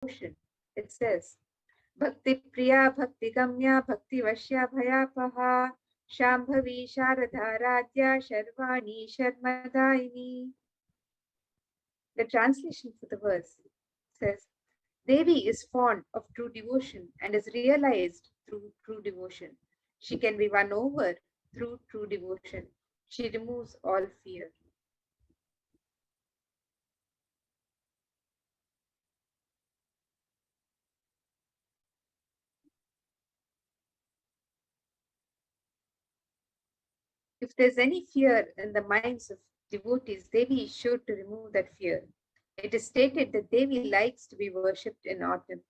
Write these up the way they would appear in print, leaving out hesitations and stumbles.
devotion. It says, Bhakti Priya Bhakti Gamya Bhakti Vashya Bhayapaha Shambhavi Sharadha Radhya Sharvani Sharmadaini. The translation for the verse says, Devi is fond of true devotion and is realized through true devotion. She can be won over through true devotion. She removes all fear. If there's any fear in the minds of devotees, Devi is sure to remove that fear. It is stated that Devi likes to be worshipped in autumn.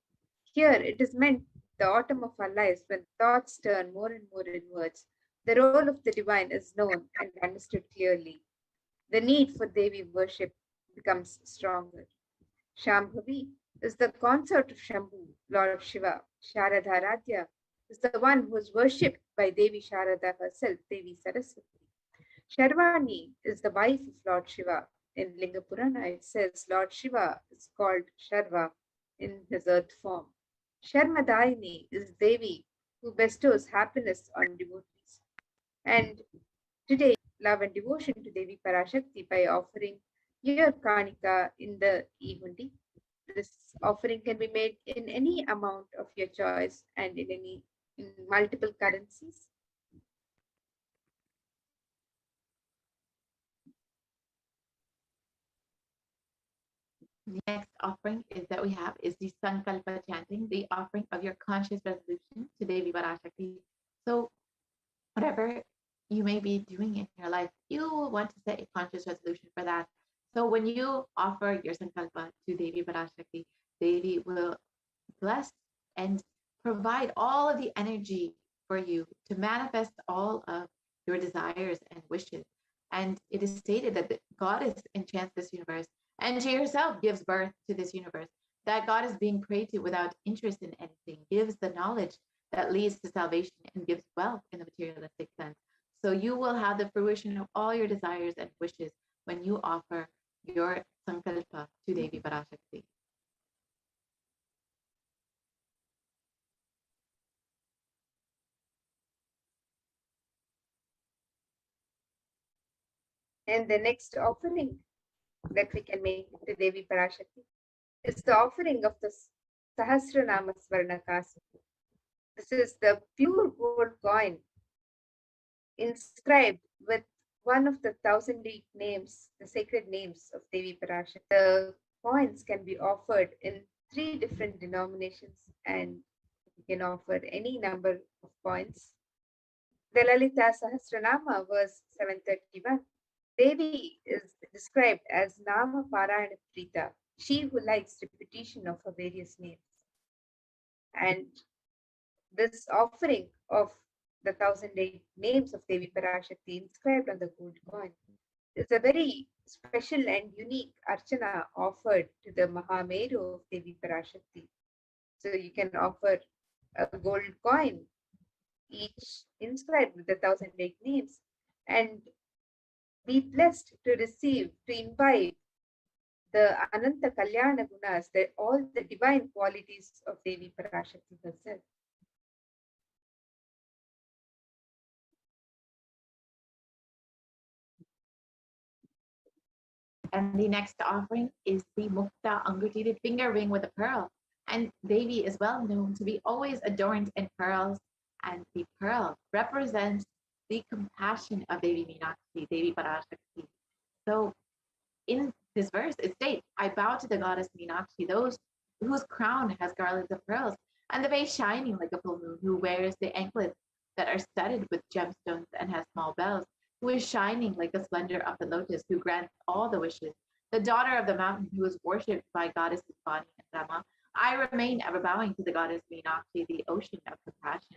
Here, it is meant the autumn of our lives when thoughts turn more and more inwards. The role of the divine is known and understood clearly. The need for Devi worship becomes stronger. Shambhavi is the consort of Shambhu, Lord Shiva. Sharadharadhya is the one who is worshipped by Devi Sharada herself, Devi Saraswati. Sharvani is the wife of Lord Shiva. In Linga Purana, it says Lord Shiva is called Sharva in his earth form. Sharmadaini is Devi who bestows happiness on devotees. And today, love and devotion to Devi Parashakti by offering your Kanika in the Ehundi. This offering can be made in any amount of your choice and in multiple currencies. The next offering is that we have is the Sankalpa chanting, the offering of your conscious resolution to Devi Parashakti. So whatever you may be doing in your life, you want to set a conscious resolution for that. So when you offer your Sankalpa to Devi Parashakti, Devi will bless and provide all of the energy for you to manifest all of your desires and wishes. And it is stated that the goddess enchants this universe and she herself gives birth to this universe. That God is being prayed to without interest in anything, gives the knowledge that leads to salvation and gives wealth in the materialistic sense. So you will have the fruition of all your desires and wishes when you offer your sankalpa to Devi Parashakti. And the next offering that we can make to Devi Parashakti is the offering of the Sahasranama Swarnakasu. This is the pure gold coin inscribed with one of the 1,008 names, the sacred names of Devi Parashakti. The coins can be offered in 3 different denominations and you can offer any number of coins. The Lalita Sahasranama verse 731. Devi is described as Nama Parayana Prita, she who likes repetition of her various names. And this offering of the 1,008 names of Devi Parashakti inscribed on the gold coin is a very special and unique archana offered to the Mahameru of Devi Parashakti. So you can offer a gold coin, each inscribed with the 1,008 names, and be blessed to receive, to imbibe the Ananta Kalyana Gunas, all the divine qualities of Devi Parashakti herself. And the next offering is the Mukta Anguti, the finger ring with a pearl. And Devi is well known to be always adorned in pearls. And the pearl represents the compassion of Devi Meenakshi, Devi Parashakti. So in this verse, it states, I bow to the goddess Meenakshi, those whose crown has garlands of pearls, and the face shining like a full moon, who wears the anklets that are studded with gemstones and has small bells, who is shining like the splendor of the lotus, who grants all the wishes, the daughter of the mountain, who is worshipped by goddesses Vani and Rama. I remain ever bowing to the goddess Meenakshi, the ocean of compassion.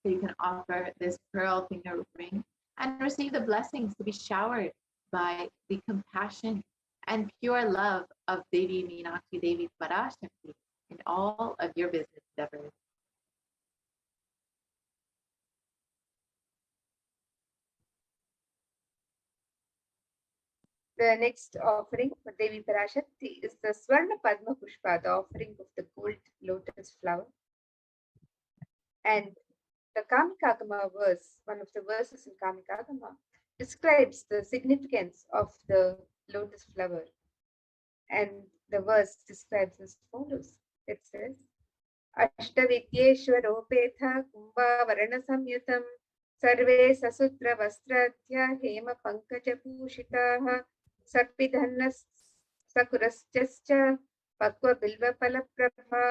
So you can offer this pearl finger ring and receive the blessings to be showered by the compassion and pure love of Devi Meenakshi, Devi Parashakti in all of your business endeavors. The next offering for Devi Parashakti is the Swarna Padma Pushpa, the offering of the gold lotus flower. And the Kamikagama verse, one of the verses in Kamikagama, describes the significance of the lotus flower. And the verse describes as follows. It says, अष्टविद्येष्वरोपेथ कुम्भावरणसंयुतं सर्वे ससूत्रवस्त्राद्य हेमपङ्कजभूषिताः सर्पिधन्नः सकुरश्च पक्वबिल्वफलप्रभा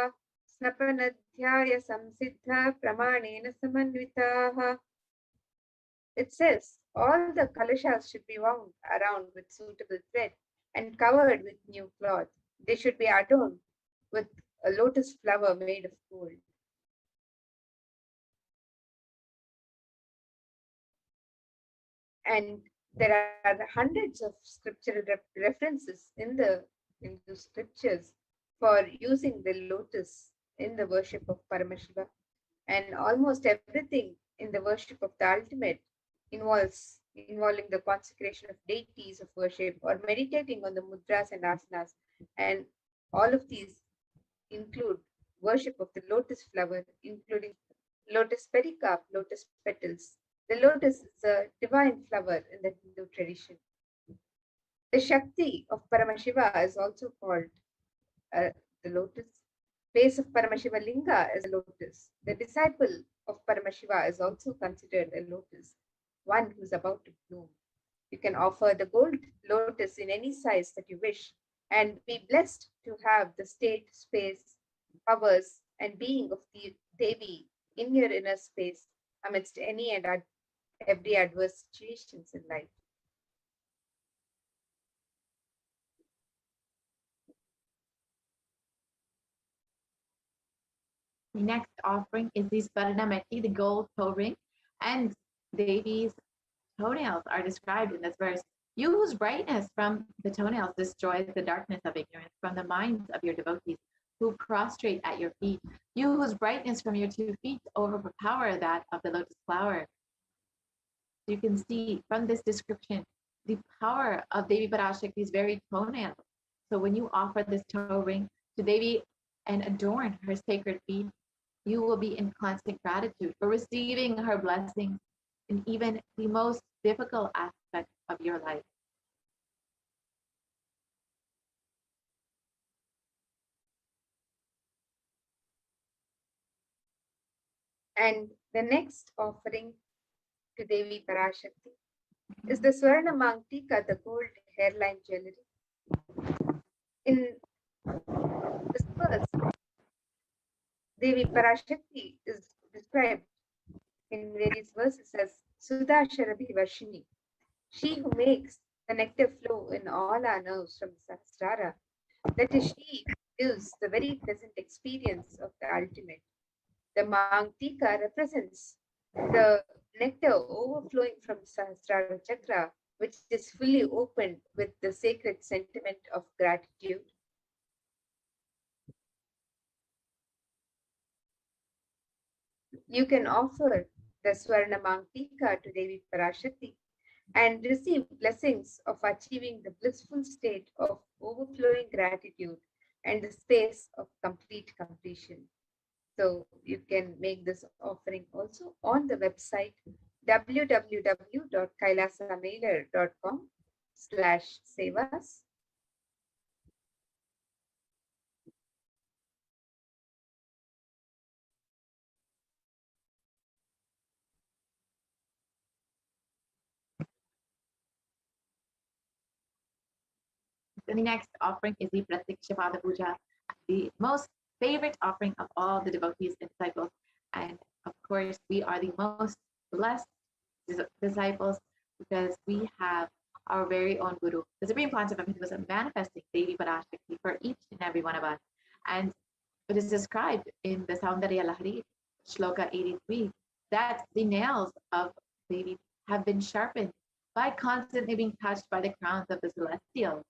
स्नपनध्याय संसिद्धा प्रमाणेन समन्विताः. It says all the kalashas should be wound around with suitable thread and covered with new cloth. They should be adorned with a lotus flower made of gold. And there are hundreds of scriptural references in the Hindu scriptures for using the lotus in the worship of Paramashiva. And almost everything in the worship of the ultimate involving the consecration of deities of worship or meditating on the mudras and asanas. And all of these include worship of the lotus flower, including lotus pericarp, lotus petals. The lotus is a divine flower in the Hindu tradition. The Shakti of Paramashiva is also called the lotus. Base of Paramashiva Linga is a lotus. The disciple of Paramashiva is also considered a lotus, one who's about to bloom. You can offer the gold lotus in any size that you wish and be blessed to have the state, space, powers, and being of the Devi in your inner space amidst any and every adverse situations in life. The next offering is the Swaranameti, the gold toe ring, and Devi's toenails are described in this verse. You whose brightness from the toenails destroys the darkness of ignorance from the minds of your devotees who prostrate at your feet. You whose brightness from your 2 feet overpower that of the lotus flower. You can see from this description the power of Devi Parashakti's very toenails. So when you offer this toe ring to Devi and adorn her sacred feet, you will be in constant gratitude for receiving her blessings in even the most difficult aspects of your life. And the next offering to Devi Parashakti is the Swarna Mangtika, the gold hairline jewelry. In this verse, Devi Parashakti is described in various verses as Sudha Sharabhi Varshini, she who makes the nectar flow in all our nerves from the Sahasrara. That is, she gives the very pleasant experience of the ultimate. The Mangtika represents the nectar overflowing from the Sahasrara chakra, which is fully opened with the sacred sentiment of gratitude. You can offer the Swarna Mangtika to Devi Parashakti and receive blessings of achieving the blissful state of overflowing gratitude and the space of complete completion. So you can make this offering also on the website www.kailasamailer.com/sevas. The next offering is the Pratikshapada Puja, the most favorite offering of all the devotees and disciples. And of course, we are the most blessed disciples because we have our very own Guru. The Supreme Pontiff was manifesting Devi Parashakti for each and every one of us. And it is described in the Saundarya Lahari, Shloka 83, that the nails of Devi have been sharpened by constantly being touched by the crowns of the celestial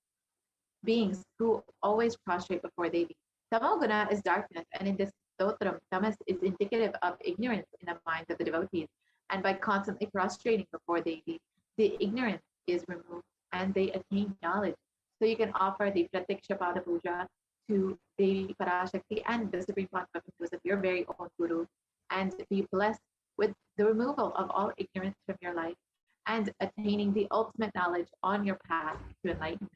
beings who always prostrate before Devi. Tamoguna is darkness, and in this stotram, tamas is indicative of ignorance in the minds of the devotees. And by constantly prostrating before Devi, the ignorance is removed and they attain knowledge. So you can offer the Pratikshapada Puja to Devi Parashakti and the Supreme Concept of your very own Guru, and be blessed with the removal of all ignorance from your life and attaining the ultimate knowledge on your path to enlightenment.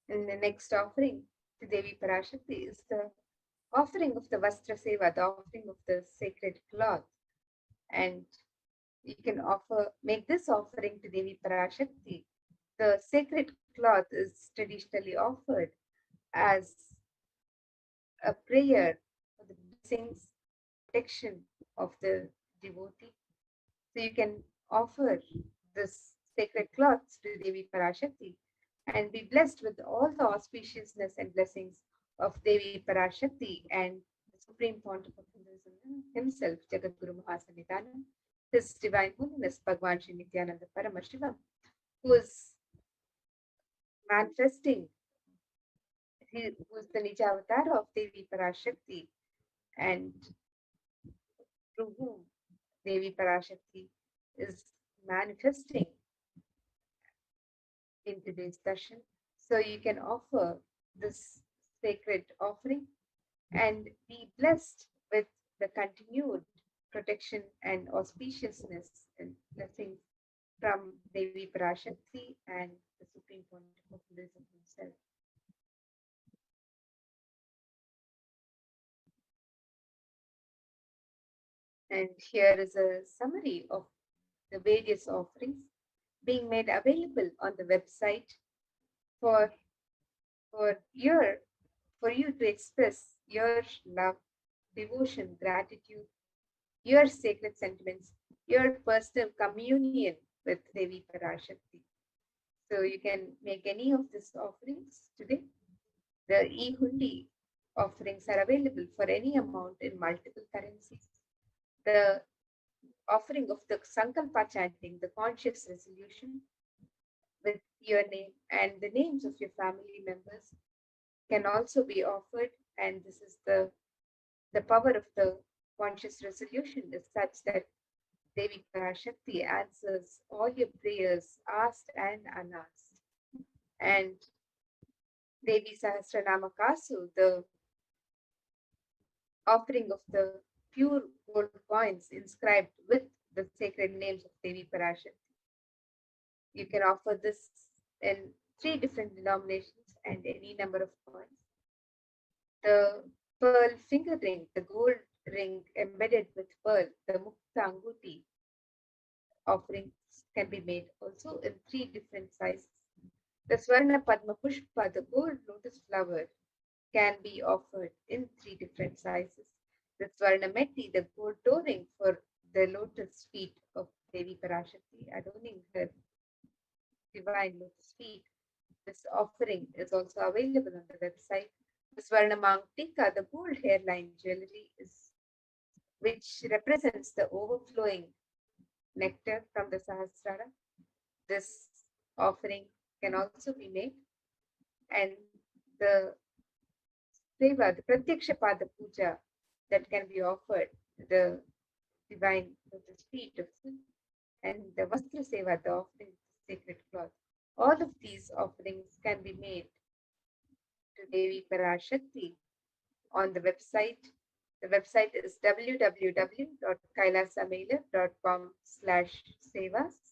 And the next offering to Devi Parashakti is the offering of the Vastra Seva, the offering of the sacred cloth. And you can make this offering to Devi Parashakti. The sacred cloth is traditionally offered as a prayer for the blessings, protection of the devotee. So you can offer this sacred cloths to Devi Parashakti and be blessed with all the auspiciousness and blessings of Devi Parashakti and the Supreme Pontiff of Hinduism himself, Jagadguru Mahasanitanam, His Divine Holiness Bhagwan Sri Nithyananda Paramashivam, who is manifesting, who is the Nija Avatar of Devi Parashakti, and through whom Devi Parashakti is manifesting in today's darshan. So you can offer this sacred offering and be blessed with the continued protection and auspiciousness and blessings from Devi Parashakti and the Supreme Pontiff of Buddhism himself. And here is a summary of the various offerings being made available on the website for you to express your love, devotion, gratitude, your sacred sentiments, your personal communion with Devi Parashakti. So you can make any of these offerings today. The e-hundi offerings are available for any amount in multiple currencies. The offering of the Sankalpa chanting, the conscious resolution with your name and the names of your family members can also be offered. And this is the power of the conscious resolution is such that Devi Parashakti answers all your prayers, asked and unasked. And Devi Sahasranama Kasu, the offering of the pure gold coins inscribed with the sacred names of Devi Parashakti. You can offer this in 3 different denominations and any number of coins. The pearl finger ring, the gold ring embedded with pearl, the Mukta Anguti offerings can be made also in 3 different sizes. The Swarna Padma Pushpa, the gold lotus flower, can be offered in 3 different sizes. The Swarna Meti, the gold touring for the lotus feet of Devi Parashakti, adorning her divine lotus feet. This offering is also available on the website. The Swarna Mangtika, the gold hairline jewelry, which represents the overflowing nectar from the Sahasrara. This offering can also be made. And the Seva, the Pratyaksha Pada Puja that can be offered, the divine lotus feet of Sun, and the Vastra Seva, the offering of the sacred cloth. All of these offerings can be made to Devi Parashakti on the website. The website is www.kailasamailer.com/sevas.